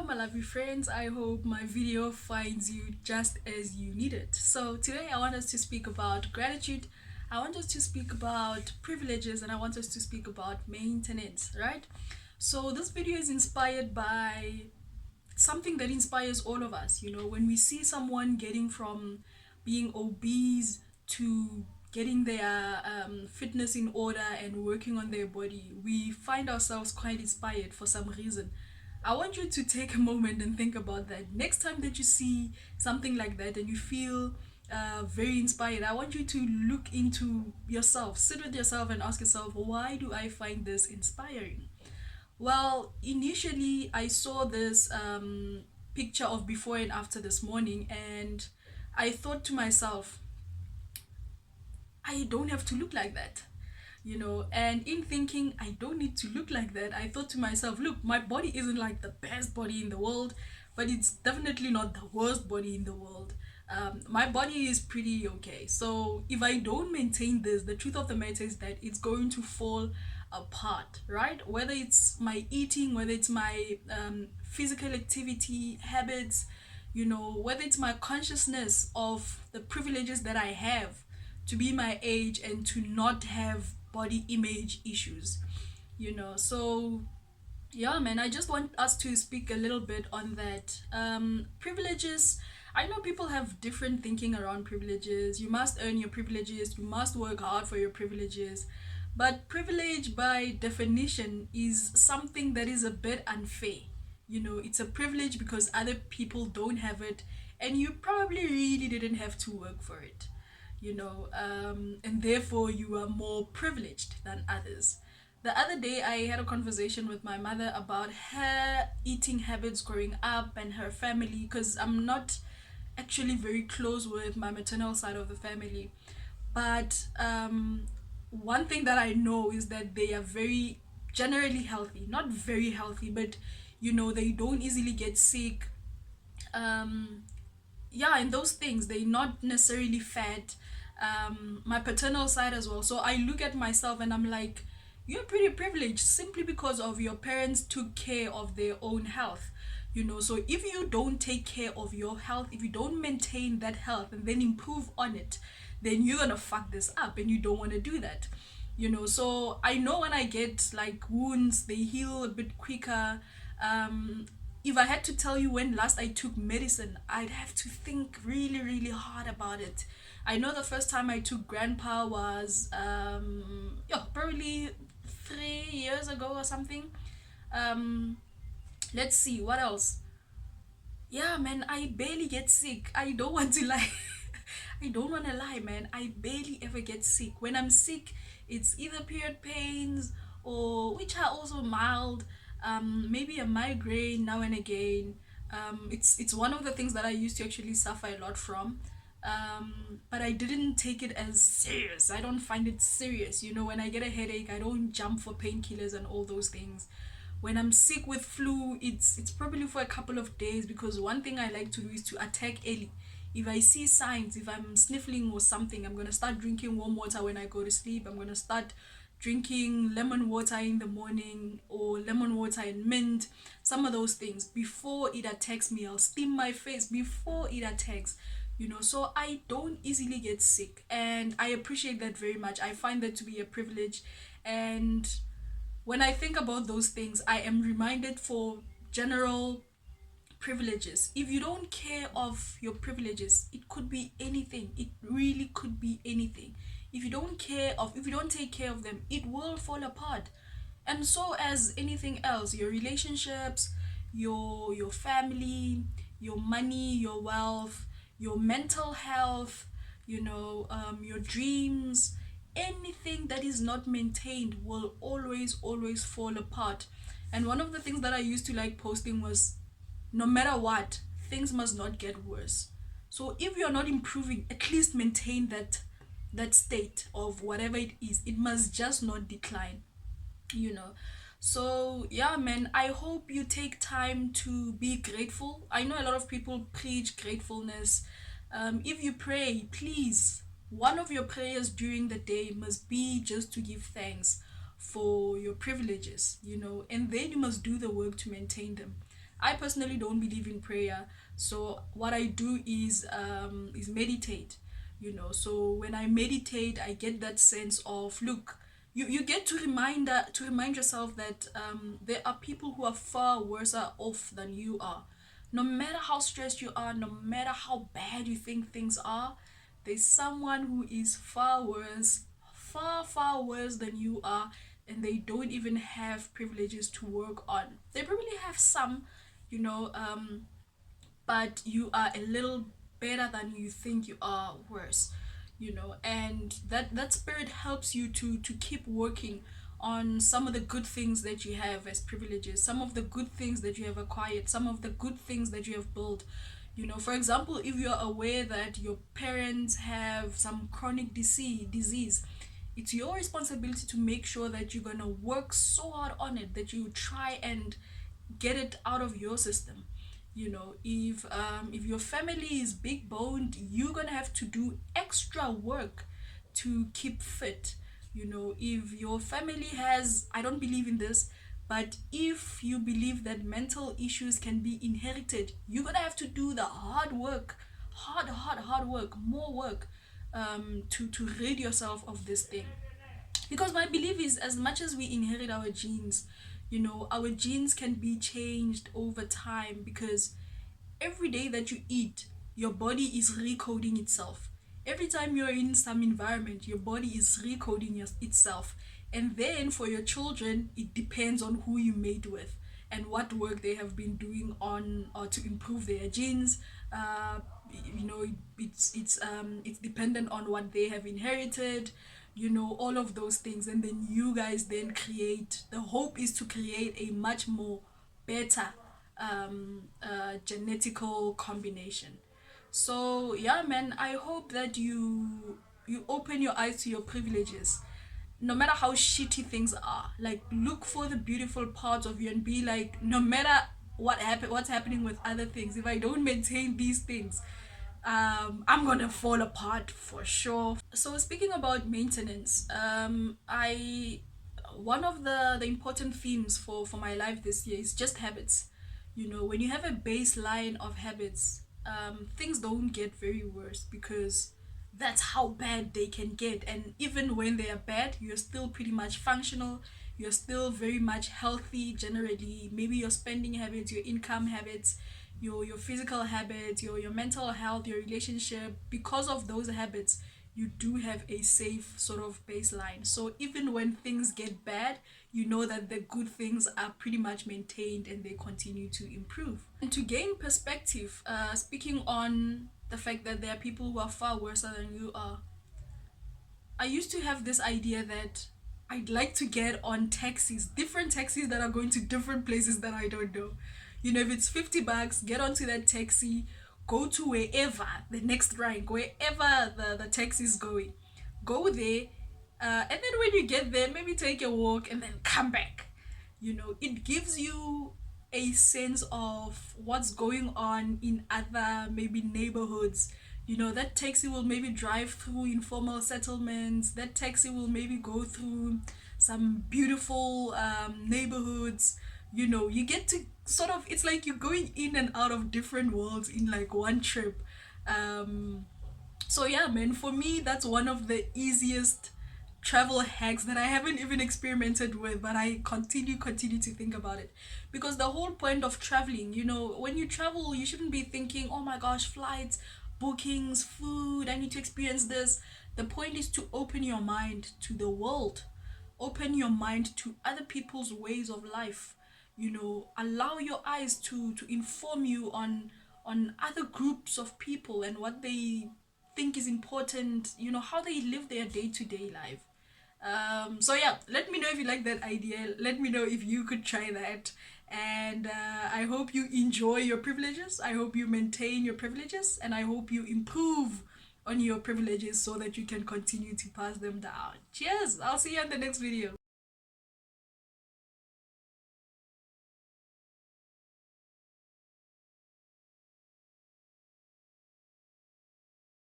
my lovely friends. I hope my video finds you just as you need it. So, today I want us to speak about gratitude. I want us to speak about privileges and I want us to speak about maintenance, right? So, this video is inspired by something that inspires all of us. When we see someone getting from being obese to getting their fitness in order and working on their body, we find ourselves quite inspired for some reason. I want you to take a moment and think about that. Next time that you see something like that and you feel very inspired, I want you to look into yourself, sit with yourself, and ask yourself, why do I find this inspiring? Well, initially, I saw this picture of before and after this morning, and I thought to myself, I don't have to look like that. And in thinking I don't need to look like that, I thought to myself, look, my body isn't like the best body in the world, but it's definitely not the worst body in the world. My body is pretty okay, so if I don't maintain this, the truth of the matter is that it's going to fall apart, right? Whether it's my eating, whether it's my physical activity habits, whether it's my consciousness of the privileges that I have to be my age and to not have body image issues. So yeah, man, I just want us to speak a little bit on that. Privileges, I know people have different thinking around privileges. You must earn your privileges, you must work hard for your privileges. But privilege by definition is something that is a bit unfair. It's a privilege because other people don't have it, and you probably really didn't have to work for it. And therefore you are more privileged than others. The other day, I had a conversation with my mother about her eating habits growing up and her family, because I'm not actually very close with my maternal side of the family. But one thing that I know is that they are very generally healthy, not very healthy, but they don't easily get sick. Um, yeah, and those things, they're not necessarily fat. My paternal side as well, so I look at myself and I'm like, you're pretty privileged simply because of your parents took care of their own health. So if you don't take care of your health, if you don't maintain that health and then improve on it, then you're gonna fuck this up and you don't want to do that. So I know when I get like wounds, they heal a bit quicker. If I had to tell you when last I took medicine, I'd have to think really, really hard about it. I know the first time I took grandpa was yeah, probably 3 years ago or something. Um, let's see what else. Yeah, man, I barely get sick. I don't want to lie. I don't want to lie, man. I barely ever get sick. When I'm sick, it's either period pains or which are also mild. Maybe a migraine now and again. It's one of the things that I used to actually suffer a lot from. But I didn't take it as serious. I don't find it serious. When I get a headache, I don't jump for painkillers and all those things. When I'm sick with flu, it's probably for a couple of days, because one thing I like to do is to attack early. If I see signs, if I'm sniffling or something, I'm gonna start drinking warm water when I go to sleep. I'm gonna start drinking lemon water in the morning, or lemon water and mint, some of those things before it attacks me. I'll steam my face before it attacks. So I don't easily get sick, and I appreciate that very much. I find that to be a privilege. And when I think about those things, I am reminded for general privileges. If you don't care of your privileges, it could be anything. It really could be anything. If you don't take care of them, it will fall apart. And so as anything else, your relationships, your family, your money, your wealth, your mental health, your dreams, anything that is not maintained will always fall apart. And one of the things that I used to like posting was, no matter what, things must not get worse. So if you're not improving, at least maintain that state of whatever it is. It must just not decline, you know. So yeah, man, I hope you take time to be grateful. I know a lot of people preach gratefulness. If you pray, please, one of your prayers during the day must be just to give thanks for your privileges, and then you must do the work to maintain them. I personally don't believe in prayer, so what I do is meditate. So when I meditate, I get that sense of, look, you get to remind yourself that there are people who are far worse off than you are. No matter how stressed you are, no matter how bad you think things are, there's someone who is far worse, far worse than you are, and they don't even have privileges to work on. They probably have some, you know, but you are a little better than you think you are, worse. And that spirit helps you to keep working on some of the good things that you have as privileges, some of the good things that you have acquired, some of the good things that you have built. For example, if you're aware that your parents have some chronic disease, it's your responsibility to make sure that you're going to work so hard on it that you try and get it out of your system. If your family is big boned, you're gonna have to do extra work to keep fit. If your family has, I don't believe in this, but if you believe that mental issues can be inherited, you're gonna have to do the hard work, hard work, more work, to rid yourself of this thing. Because my belief is, as much as we inherit our genes, our genes can be changed over time, because every day that you eat, your body is recoding itself. Every time you're in some environment, your body is recoding itself. And then for your children, it depends on who you made with and what work they have been doing on or to improve their genes. uh it's dependent on what they have inherited, all of those things. And then you guys then create, the hope is to create a much more better genetical combination. So yeah, man, I hope that you open your eyes to your privileges, no matter how shitty things are. Like, look for the beautiful parts of you and be like, no matter what's happening with other things, if I don't maintain these things, I'm gonna fall apart for sure. So speaking about maintenance, I one of the important themes for my life this year is just habits. When you have a baseline of habits, things don't get very worse, because that's how bad they can get. And even when they are bad, you're still pretty much functional, you're still very much healthy generally. Maybe your spending habits, your income habits, your physical habits, your mental health, your relationship. Because of those habits, you do have a safe sort of baseline. So even when things get bad, you know that the good things are pretty much maintained and they continue to improve. And to gain perspective, speaking on the fact that there are people who are far worse than you are, I used to have this idea that I'd like to get on taxis, different taxis that are going to different places that I don't know. If it's $50, get onto that taxi, go to wherever the next rank, wherever the taxi is going. Go there, and then when you get there, maybe take a walk and then come back. It gives you a sense of what's going on in other maybe neighborhoods. That taxi will maybe drive through informal settlements, that taxi will maybe go through some beautiful neighborhoods. You get to sort of, it's like you're going in and out of different worlds in like one trip. So yeah, man, for me, that's one of the easiest travel hacks that I haven't even experimented with, but I continue to think about it. Because the whole point of traveling, when you travel, you shouldn't be thinking, oh my gosh, flights, bookings, food, I need to experience this. The point is to open your mind to the world, open your mind to other people's ways of life. Allow your eyes to inform you on other groups of people and what they think is important, how they live their day-to-day life. So yeah, let me know if you like that idea, let me know if you could try that. And I hope you enjoy your privileges, I hope you maintain your privileges, and I hope you improve on your privileges so that you can continue to pass them down. Cheers, I'll see you in the next video.